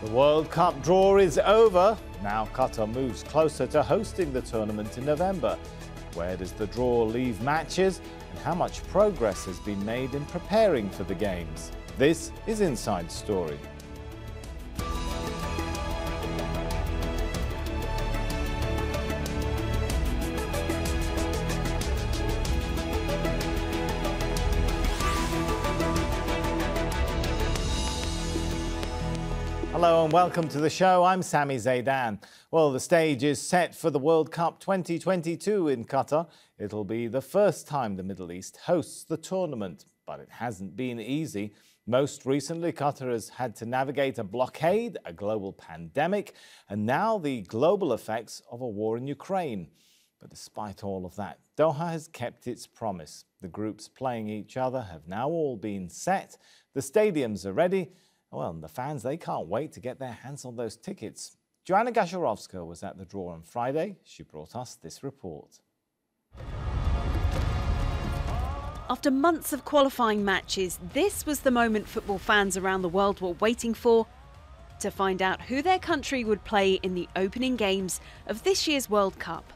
The World Cup draw is over. Now Qatar moves closer to hosting the tournament in November. Where does the draw leave matches and how much progress has been made in preparing for the Games? This is Inside Story. Hello and welcome to the show. I'm Sami Zeidan. Well, the stage is set for the World Cup 2022 in Qatar. It'll be the first time the Middle East hosts the tournament, but it hasn't been easy. Most recently, Qatar has had to navigate a blockade, a global pandemic, and now the global effects of a war in Ukraine. But despite all of that, Doha has kept its promise. The groups playing each other have now all been set. The stadiums are ready. Well, and the fans, they can't wait to get their hands on those tickets. Joanna Gasharovska was at the draw on Friday. She brought us this report. After months of qualifying matches, this was the moment football fans around the world were waiting for, to find out who their country would play in the opening games of this year's World Cup.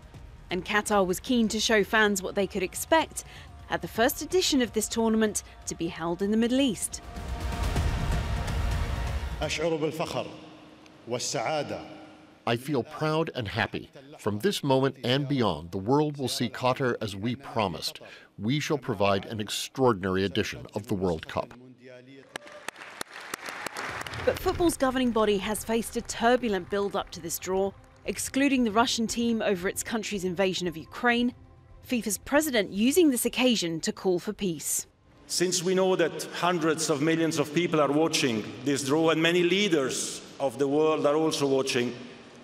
And Qatar was keen to show fans what they could expect at the first edition of this tournament to be held in the Middle East. I feel proud and happy. From this moment and beyond, the world will see Qatar as we promised. We shall provide an extraordinary edition of the World Cup. But football's governing body has faced a turbulent build-up to this draw, excluding the Russian team over its country's invasion of Ukraine, FIFA's president using this occasion to call for peace. Since we know that hundreds of millions of people are watching this draw and many leaders of the world are also watching,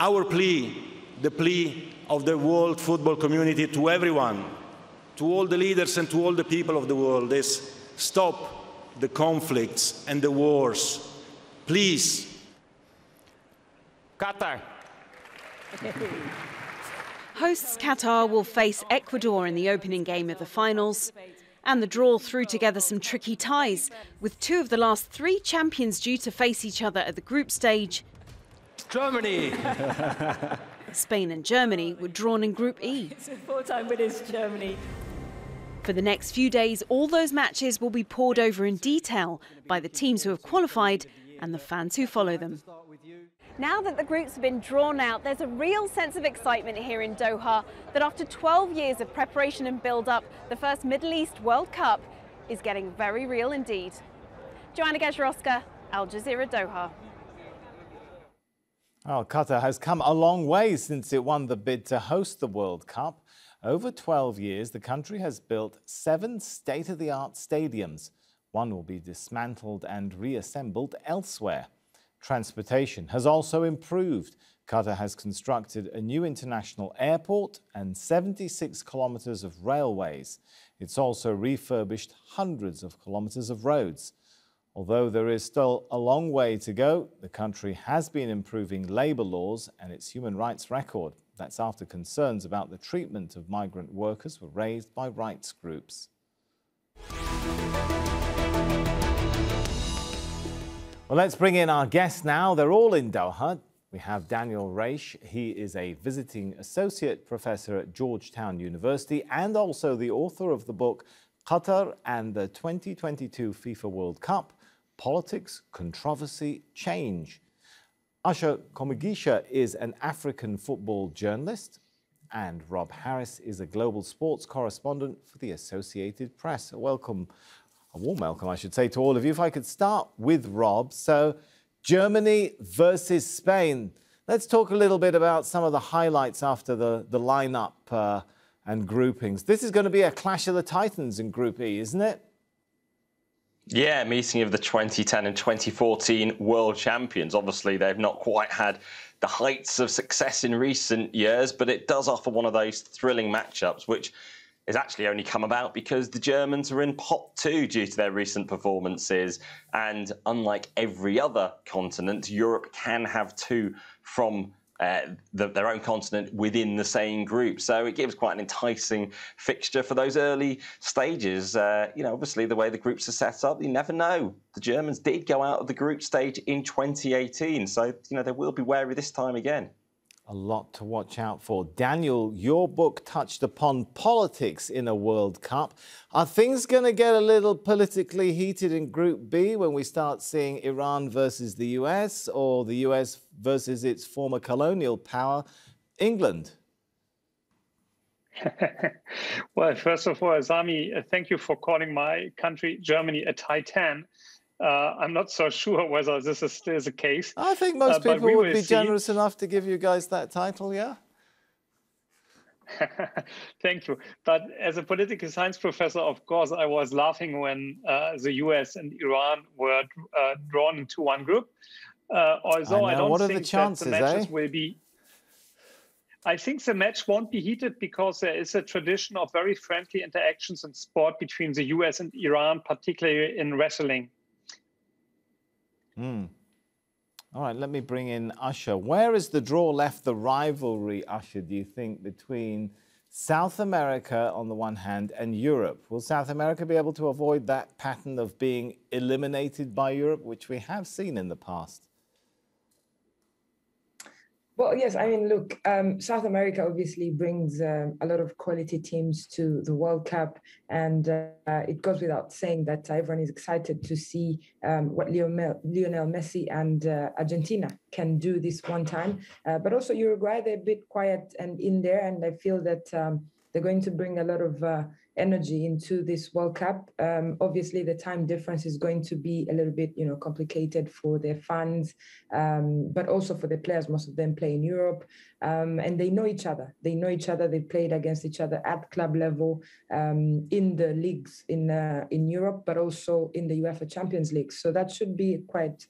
our plea, the plea of the world football community to everyone, to all the leaders and to all the people of the world is stop the conflicts and the wars. Please. Qatar. Hosts Qatar will face Ecuador in the opening game of the finals. And the draw threw together some tricky ties, with two of the last three champions due to face each other at the group stage. Germany! Spain and Germany were drawn in Group E. It's a four-time winners, Germany. For the next few days, all those matches will be pored over in detail by the teams who have qualified and the fans who follow them. Now that the groups have been drawn out, there's a real sense of excitement here in Doha that after 12 years of preparation and build-up, the first Middle East World Cup is getting very real indeed. Joanna Gasharovska, Al Jazeera, Doha. Oh, Qatar has come a long way since it won the bid to host the World Cup. Over 12 years, the country has built 7 state-of-the-art stadiums. One will be dismantled and reassembled elsewhere. Transportation has also improved. Qatar has constructed a new international airport and 76 kilometres of railways. It's also refurbished hundreds of kilometres of roads. Although there is still a long way to go, the country has been improving labour laws and its human rights record. That's after concerns about the treatment of migrant workers were raised by rights groups. Well, let's bring in our guests now. They're all in Doha. We have Danyel Reiche. He is a visiting associate professor at Georgetown University and also the author of the book Qatar and the 2022 FIFA World Cup, Politics, Controversy, Change. Usher Komugisha is an African football journalist, and Rob Harris is a global sports correspondent for the Associated Press. Welcome. A warm welcome, I should say, to all of you. If I could start with Rob. So, Germany versus Spain. Let's talk a little bit about some of the highlights after the lineup and groupings. This is going to be a clash of the titans in Group E, isn't it? Yeah, meeting of the 2010 and 2014 world champions. Obviously, they've not quite had the heights of success in recent years, but it does offer one of those thrilling matchups, which has actually only come about because the Germans are in pot 2 due to their recent performances. And unlike every other continent, Europe can have 2 from their own continent within the same group. So it gives quite an enticing fixture for those early stages. Obviously the way the groups are set up, you never know. The Germans did go out of the group stage in 2018. So, they will be wary this time again. A lot to watch out for. Daniel, your book touched upon politics in a World Cup. Are things going to get a little politically heated in Group B when we start seeing Iran versus the US or the US versus its former colonial power, England? Well, first of all, Sami, thank you for calling my country, Germany, a Titan. I'm not so sure whether this is still the case. I think most people would be generous enough to give you guys that title, yeah? Thank you. But as a political science professor, of course, I was laughing when the US and Iran were drawn into one group. Although I don't think that the matches will be... I think the match won't be heated because there is a tradition of very friendly interactions in sport between the US and Iran, particularly in wrestling. All right, let me bring in Usher. Where has the draw left the rivalry, Usher, do you think, between South America on the one hand and Europe? Will South America be able to avoid that pattern of being eliminated by Europe, which we have seen in the past? Well, yes, I mean, look, South America obviously brings a lot of quality teams to the World Cup, and it goes without saying that everyone is excited to see what Lionel Messi and Argentina can do this one time. But also Uruguay, they're a bit quiet and in there, and I feel that they're going to bring a lot of energy into this World Cup. Obviously, the time difference is going to be a little bit, complicated for their fans, but also for the players. Most of them play in Europe, and they know each other. They played against each other at club level in the leagues in Europe, but also in the UEFA Champions League. So that should be quite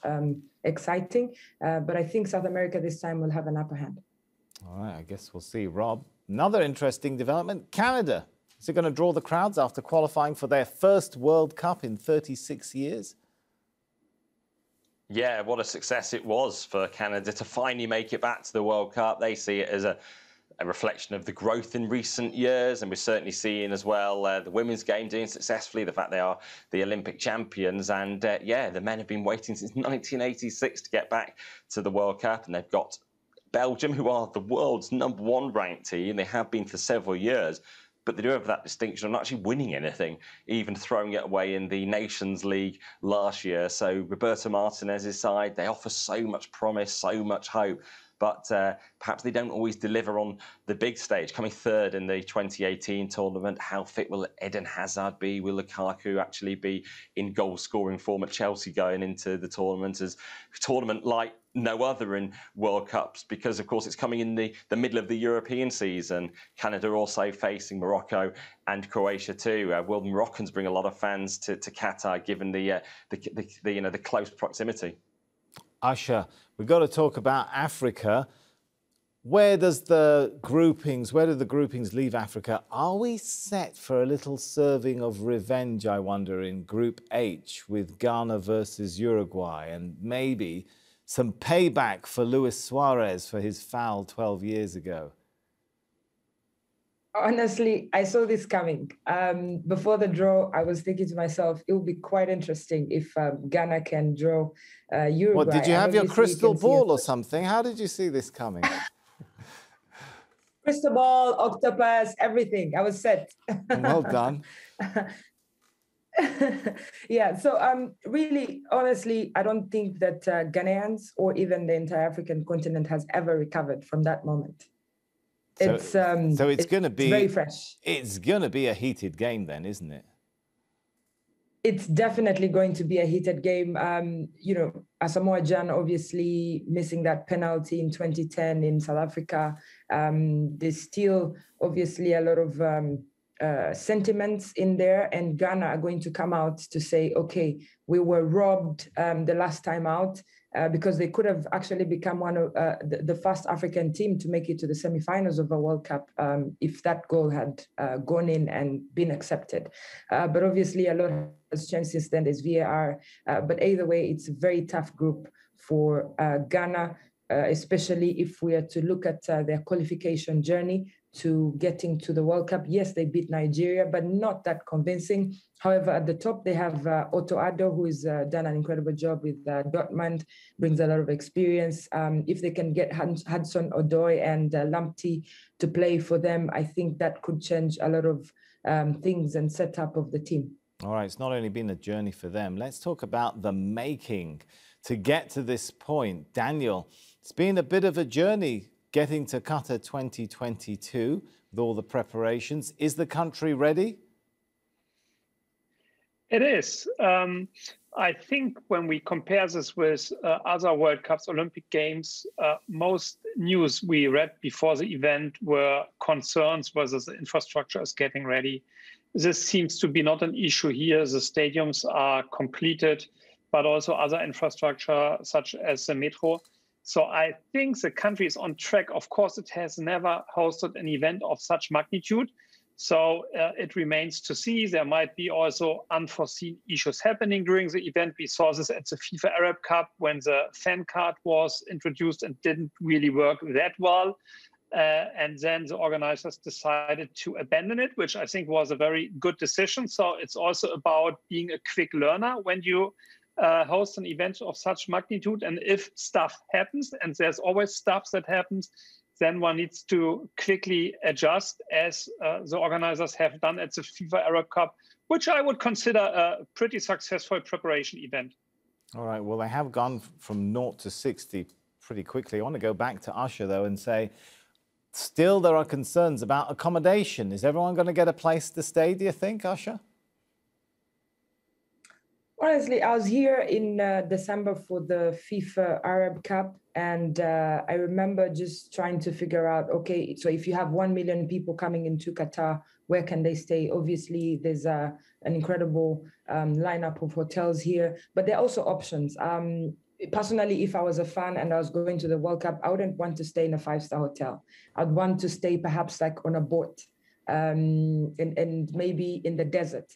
exciting. But I think South America this time will have an upper hand. All right, I guess we'll see. Rob, another interesting development, Canada. Is it going to draw the crowds after qualifying for their first World Cup in 36 years? Yeah, what a success it was for Canada to finally make it back to the World Cup. They see it as a reflection of the growth in recent years, and we're certainly seeing as well the women's game doing successfully, the fact they are the Olympic champions. And the men have been waiting since 1986 to get back to the World Cup, and they've got Belgium, who are the world's #1 ranked team. They have been for several years. But they do have that distinction of not actually winning anything, even throwing it away in the Nations League last year. So Roberto Martinez's side, they offer so much promise, so much hope, but perhaps they don't always deliver on the big stage. Coming third in the 2018 tournament, how fit will Eden Hazard be? Will Lukaku actually be in goal-scoring form at Chelsea going into the tournament? As a tournament like no other in World Cups, because of course it's coming in the middle of the European season. Canada also facing Morocco and Croatia too. Will Moroccans bring a lot of fans to Qatar, given the close proximity? Usher, we've got to talk about Africa. Where do the groupings leave Africa? Are we set for a little serving of revenge, I wonder, in Group H with Ghana versus Uruguay, and maybe some payback for Luis Suarez for his foul 12 years ago? Honestly, I saw this coming. Before the draw, I was thinking to myself, it would be quite interesting if Ghana can draw Uruguay. What, did you have your crystal ball or something? How did you see this coming? Crystal ball, octopus, everything. I was set. Well done. Yeah, so really, honestly, I don't think that Ghanaians or even the entire African continent has ever recovered from that moment. So it's going to be very fresh. It's going to be a heated game then, isn't it? It's definitely going to be a heated game. Asamoah Gyan obviously missing that penalty in 2010 in South Africa. There's still obviously a lot of sentiments in there, and Ghana are going to come out to say, okay, we were robbed the last time out, because they could have actually become one of the first African team to make it to the semifinals of a World Cup if that goal had gone in and been accepted. But obviously a lot has changed since then. There's VAR, but either way, it's a very tough group for Ghana. especially if we are to look at their qualification journey to getting to the World Cup. Yes, they beat Nigeria, but not that convincing. However, at the top, they have Otto Addo, who has done an incredible job with Dortmund, brings a lot of experience. If they can get Hudson-Odoi and Lamptey to play for them, I think that could change a lot of things and setup of the team. All right, it's not only been a journey for them. Let's talk about the making to get to this point. Daniel, it's been a bit of a journey getting to Qatar 2022 with all the preparations. Is the country ready? It is. I think when we compare this with other World Cups, Olympic Games, most news we read before the event were concerns whether the infrastructure is getting ready. This seems to be not an issue here. The stadiums are completed, but also other infrastructure such as the metro. So I think the country is on track. Of course, it has never hosted an event of such magnitude. So it remains to see. There might be also unforeseen issues happening during the event. We saw this at the FIFA Arab Cup when the fan card was introduced and didn't really work that well. And then the organizers decided to abandon it, which I think was a very good decision. So it's also about being a quick learner when you host an event of such magnitude. And if stuff happens, and there's always stuff that happens, then one needs to quickly adjust, as the organizers have done at the FIFA Arab Cup, which I would consider a pretty successful preparation event. All right, well, they have gone from 0 to 60 pretty quickly. I want to go back to Usher, though, and say, still there are concerns about accommodation. Is everyone going to get a place to stay, do you think, Usher? Honestly, I was here in December for the FIFA Arab Cup, and I remember just trying to figure out, okay, so if you have 1 million people coming into Qatar, where can they stay? Obviously, there's an incredible lineup of hotels here, but there are also options. Personally, if I was a fan and I was going to the World Cup, I wouldn't want to stay in a 5-star hotel. I'd want to stay perhaps like on a boat and maybe in the desert.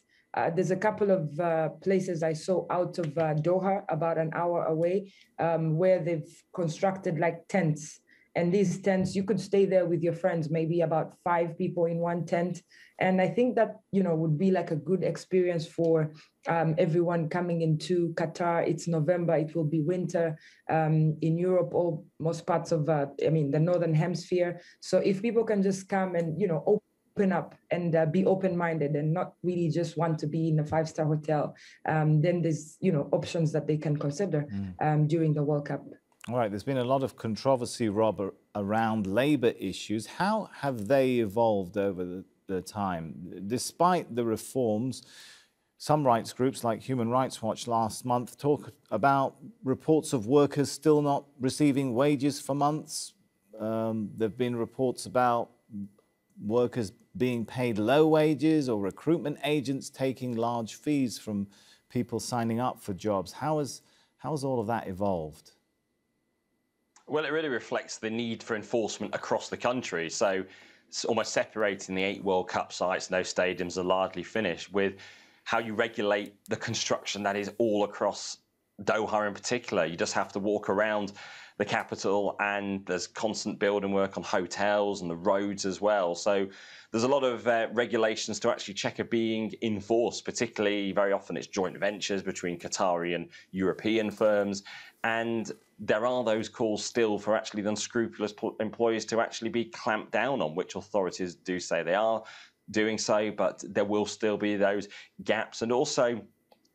There's a couple of places I saw out of Doha, about an hour away, where they've constructed like tents. And these tents, you could stay there with your friends, maybe about 5 people in one tent. And I think that, you know, would be like a good experience for everyone coming into Qatar. It's November, it will be winter in Europe, or most parts of, the Northern Hemisphere. So if people can just come and, you know, open up and be open-minded and not really just want to be in a 5-star hotel, then there's, you know, options that they can consider during the World Cup. All right, there's been a lot of controversy, Rob, around labour issues. How have they evolved over the time? Despite the reforms, some rights groups like Human Rights Watch last month talk about reports of workers still not receiving wages for months. There have been reports about workers being paid low wages, or recruitment agents taking large fees from people signing up for jobs. How has all of that evolved? Well, it really reflects the need for enforcement across the country. So it's almost separating the 8 World Cup sites, and those stadiums are largely finished, with how you regulate the construction that is all across Doha in particular. You just have to walk around the capital, and there's constant building work on hotels and the roads as well. So there's a lot of regulations to actually check are being enforced, particularly very often it's joint ventures between Qatari and European firms. And there are those calls still for actually the unscrupulous employers to actually be clamped down on, which authorities do say they are doing so, but there will still be those gaps. And also,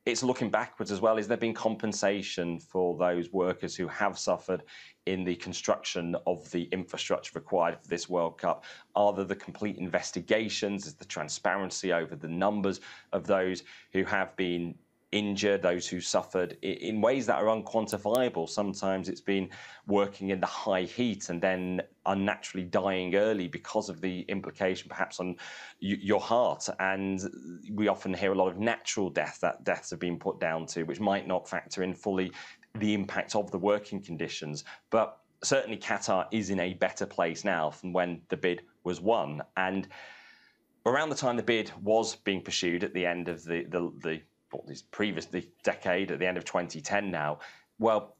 it's looking backwards as well. Is there been compensation for those workers who have suffered in the construction of the infrastructure required for this World Cup? Are there the complete investigations? Is the transparency over the numbers of those who have been injured, those who suffered in ways that are unquantifiable? Sometimes it's been working in the high heat and then unnaturally dying early because of the implication perhaps on your heart. And we often hear a lot of natural death that deaths have been put down to, which might not factor in fully the impact of the working conditions. But certainly Qatar is in a better place now than when the bid was won. And around the time the bid was being pursued at the end of the previous decade, at the end of 2010 now, well,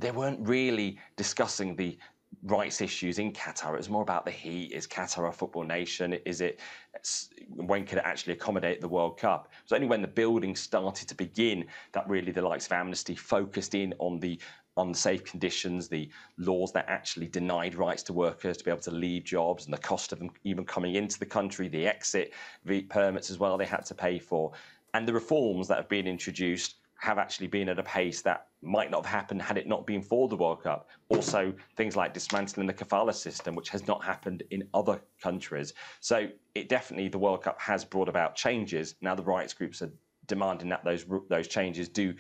they weren't really discussing the rights issues in Qatar. It was more about the heat. Is Qatar a football nation? When could it actually accommodate the World Cup? It was only when the building started to begin that really the likes of Amnesty focused in on the unsafe conditions, the laws that actually denied rights to workers to be able to leave jobs, and the cost of them even coming into the country, the exit permits as well they had to pay for. And the reforms that have been introduced have actually been at a pace that might not have happened had it not been for the World Cup. Also, things like dismantling the kafala system, which has not happened in other countries. So it definitely, the World Cup has brought about changes. Now the rights groups are demanding that those changes do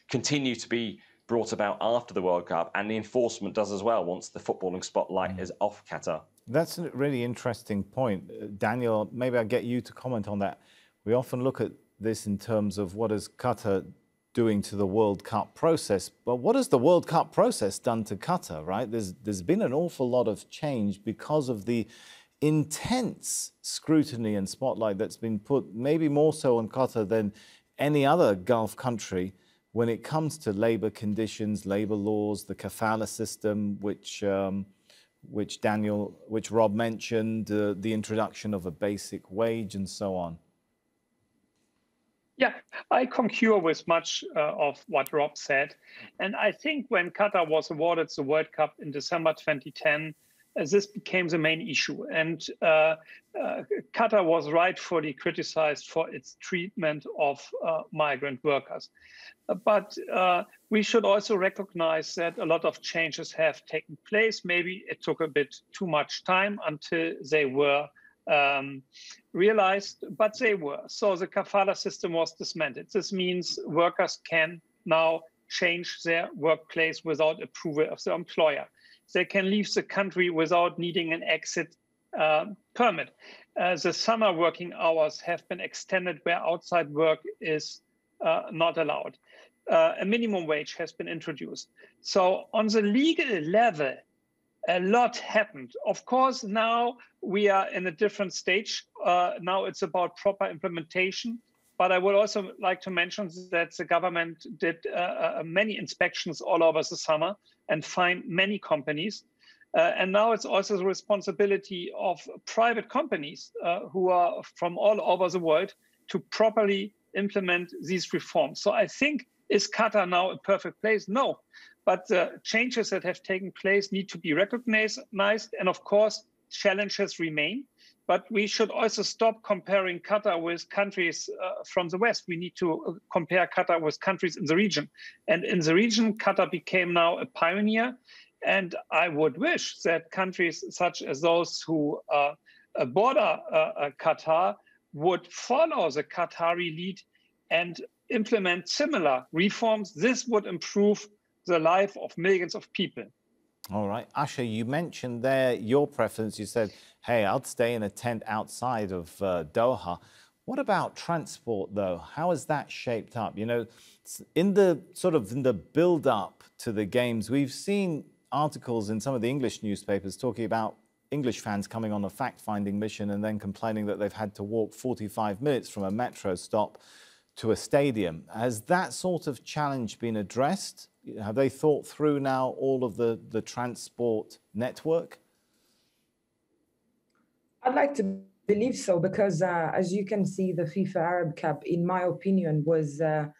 continue to be brought about after the World Cup, and the enforcement does as well once the footballing spotlight is off Qatar. That's a really interesting point. Daniel, maybe I'll get you to comment on that. We often look at this in terms of what is Qatar doing to the World Cup process, but what has the World Cup process done to Qatar, right? There's been an awful lot of change because of the intense scrutiny and spotlight that's been put, maybe more so on Qatar than any other Gulf country, when it comes to labor conditions, labor laws, the kafala system, which Rob mentioned, the introduction of a basic wage and so on. Yeah, I concur with much of what Rob said. And I think when Qatar was awarded the World Cup in December 2010, this became the main issue. And Qatar was rightfully criticized for its treatment of migrant workers. But we should also recognize that a lot of changes have taken place. Maybe it took a bit too much time until they were realized, but they were. So the kafala system was dismantled. This means workers can now change their workplace without approval of the employer. They can leave the country without needing an exit permit. The summer working hours have been extended where outside work is not allowed. A minimum wage has been introduced. So on the legal level, a lot happened. Of course, now we are in a different stage. Now it's about proper implementation. But I would also like to mention that the government did many inspections all over the summer and fined many companies. And now it's also the responsibility of private companies who are from all over the world to properly implement these reforms. So I think, is Qatar now a perfect place? No. But the changes that have taken place need to be recognized. And of course, challenges remain. But we should also stop comparing Qatar with countries from the West. We need to compare Qatar with countries in the region. And in the region, Qatar became now a pioneer. And I would wish that countries such as those who border Qatar would follow the Qatari lead and implement similar reforms. This would improve the life of millions of people. All right. Usher, you mentioned there your preference. You said, hey, I'd stay in a tent outside of Doha. What about transport, though? How has that shaped up? You know, in the build-up to the games, we've seen articles in some of the English newspapers talking about English fans coming on a fact-finding mission and then complaining that they've had to walk 45 minutes from a metro stop to a stadium. Has that sort of challenge been addressed? Have they thought through now all of the transport network? I'd like to believe so, because as you can see, the FIFA Arab Cup, in my opinion, was a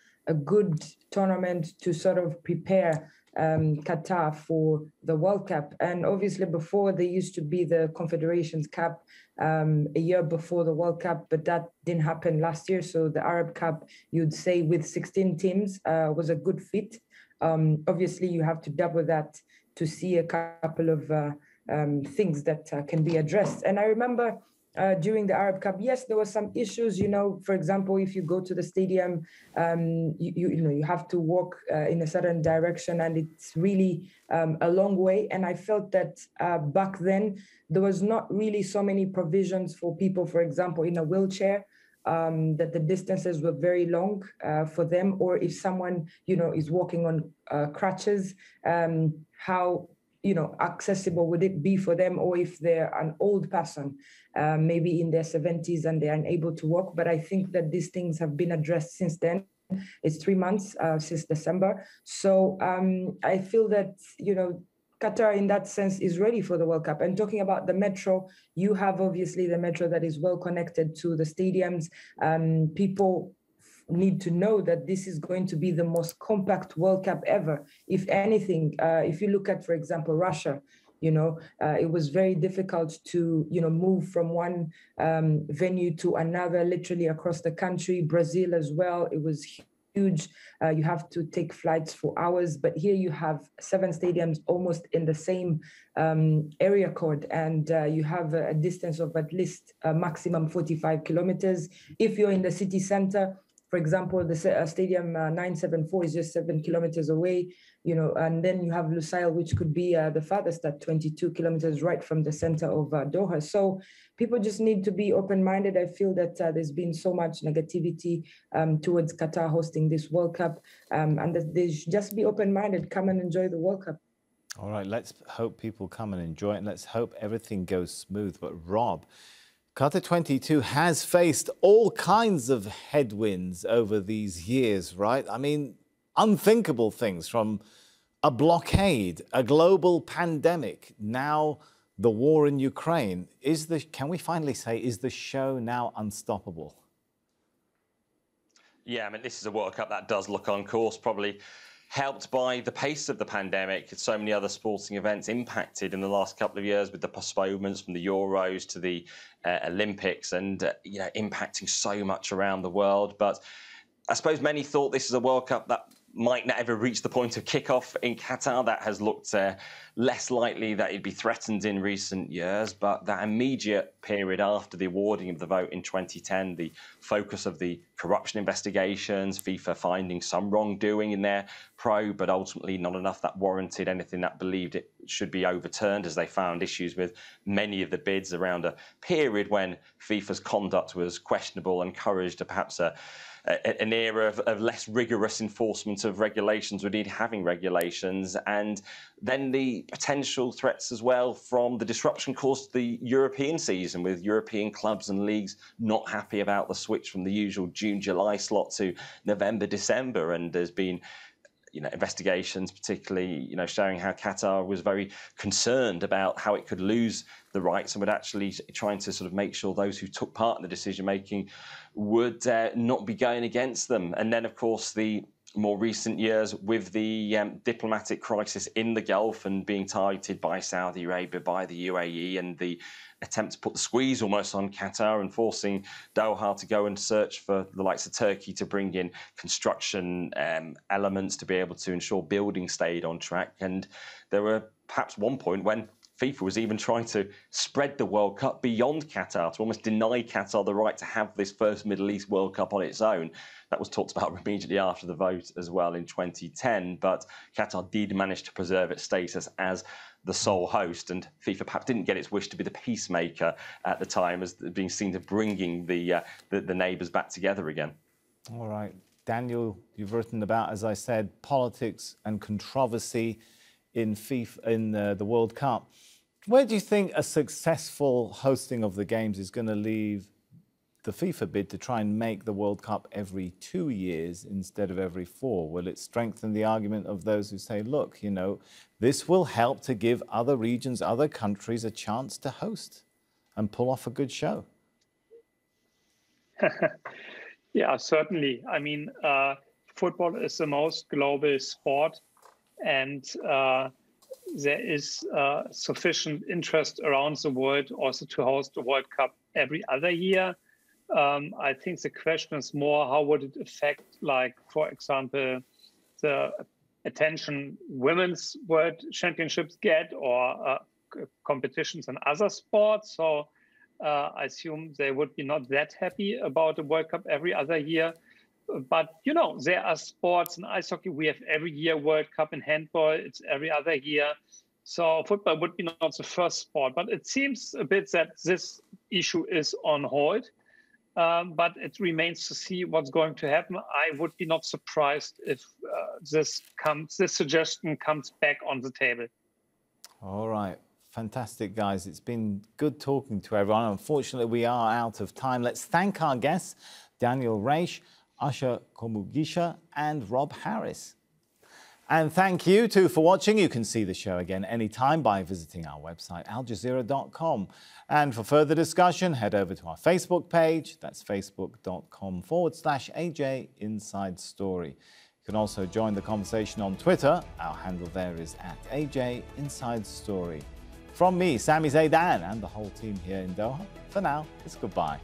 good tournament to sort of prepare Qatar for the World Cup. And obviously before, there used to be the Confederations Cup a year before the World Cup, but that didn't happen last year. So the Arab Cup, you'd say with 16 teams was a good fit. Obviously, you have to double that to see a couple of things that can be addressed. And I remember during the Arab Cup, yes, there were some issues. You know, for example, if you go to the stadium, you have to walk in a certain direction, and it's really a long way. And I felt that back then there was not really so many provisions for people, for example, in a wheelchair. That the distances were very long for them, or if someone, is walking on crutches, how, accessible would it be for them, or if they're an old person, maybe in their 70s and they're unable to walk. But I think that these things have been addressed since then. It's 3 months since December. So I feel that, Qatar in that sense is ready for the World Cup. And talking about the metro, you have obviously the metro that is well connected to the stadiums. People need to know that this is going to be the most compact World Cup ever. If anything, if you look at, for example, Russia, it was very difficult to, move from one venue to another, literally across the country. Brazil as well, it was huge. You have to take flights for hours, but here you have 7 stadiums almost in the same area code, and you have a distance of at least a maximum 45 kilometers. If you're in the city center, for example, the stadium 974 is just 7 kilometers away, and then you have Lusail, which could be the farthest at 22 kilometers right from the center of Doha. So people just need to be open-minded. I feel that there's been so much negativity towards Qatar hosting this World Cup, and that they should just be open-minded, come and enjoy the World Cup. All right, let's hope people come and enjoy it, and let's hope everything goes smooth. But Rob, Qatar 22 has faced all kinds of headwinds over these years, right? I mean, unthinkable things, from a blockade, a global pandemic, now the war in Ukraine. Can we finally say, is the show now unstoppable? Yeah, I mean, this is a World Cup that does look on course, probably helped by the pace of the pandemic. So many other sporting events impacted in the last couple of years, with the postponements from the Euros to the Olympics, and impacting so much around the world. But I suppose many thought this is a World Cup that might not ever reach the point of kickoff in Qatar. That has looked less likely that it'd be threatened in recent years. But that immediate period after the awarding of the vote in 2010, the focus of the corruption investigations, FIFA finding some wrongdoing in their probe, but ultimately not enough that warranted anything that believed it should be overturned, as they found issues with many of the bids around a period when FIFA's conduct was questionable, encouraged perhaps an era of less rigorous enforcement of regulations, or indeed having regulations, and then the potential threats as well from the disruption caused the European season, with European clubs and leagues not happy about the switch from the usual June-July slot to November-December. And there's been investigations, particularly, showing how Qatar was very concerned about how it could lose the rights, and would actually trying to sort of make sure those who took part in the decision-making would not be going against them. And then, of course, the more recent years with the diplomatic crisis in the Gulf, and being targeted by Saudi Arabia, by the UAE, and the attempt to put the squeeze almost on Qatar, and forcing Doha to go and search for the likes of Turkey to bring in construction elements to be able to ensure building stayed on track. And there were perhaps one point when FIFA was even trying to spread the World Cup beyond Qatar, to almost deny Qatar the right to have this first Middle East World Cup on its own. That was talked about immediately after the vote as well in 2010, but Qatar did manage to preserve its status as the sole host, and FIFA perhaps didn't get its wish to be the peacemaker at the time, as being seen to bringing the neighbours back together again. All right, Daniel, you've written about, as I said, politics and controversy in the World Cup. Where do you think a successful hosting of the games is going to leave the FIFA bid to try and make the World Cup every 2 years instead of every 4? Will it strengthen the argument of those who say, look, this will help to give other regions, other countries a chance to host and pull off a good show? Yeah, certainly. I mean, football is the most global sport, and there is sufficient interest around the world also to host the World Cup every other year. I think the question is more, how would it affect, like, for example, the attention women's world championships get, or competitions in other sports. So I assume they would be not that happy about the World Cup every other year. But, there are sports in ice hockey. We have every year World Cup. In handball, it's every other year. So football would be not the first sport. But it seems a bit that this issue is on hold. But it remains to see what's going to happen. I would be not surprised if this suggestion comes back on the table. All right. Fantastic, guys. It's been good talking to everyone. Unfortunately, we are out of time. Let's thank our guests, Danyel Reiche, Usher, Komugisha and Rob Harris. And thank you too for watching. You can see the show again anytime by visiting our website, aljazeera.com. And for further discussion, head over to our Facebook page. That's facebook.com/AJ Inside Story. You can also join the conversation on Twitter. Our handle there is @AJ Inside Story. From me, Sami, Zeidan, and the whole team here in Doha, for now, it's goodbye.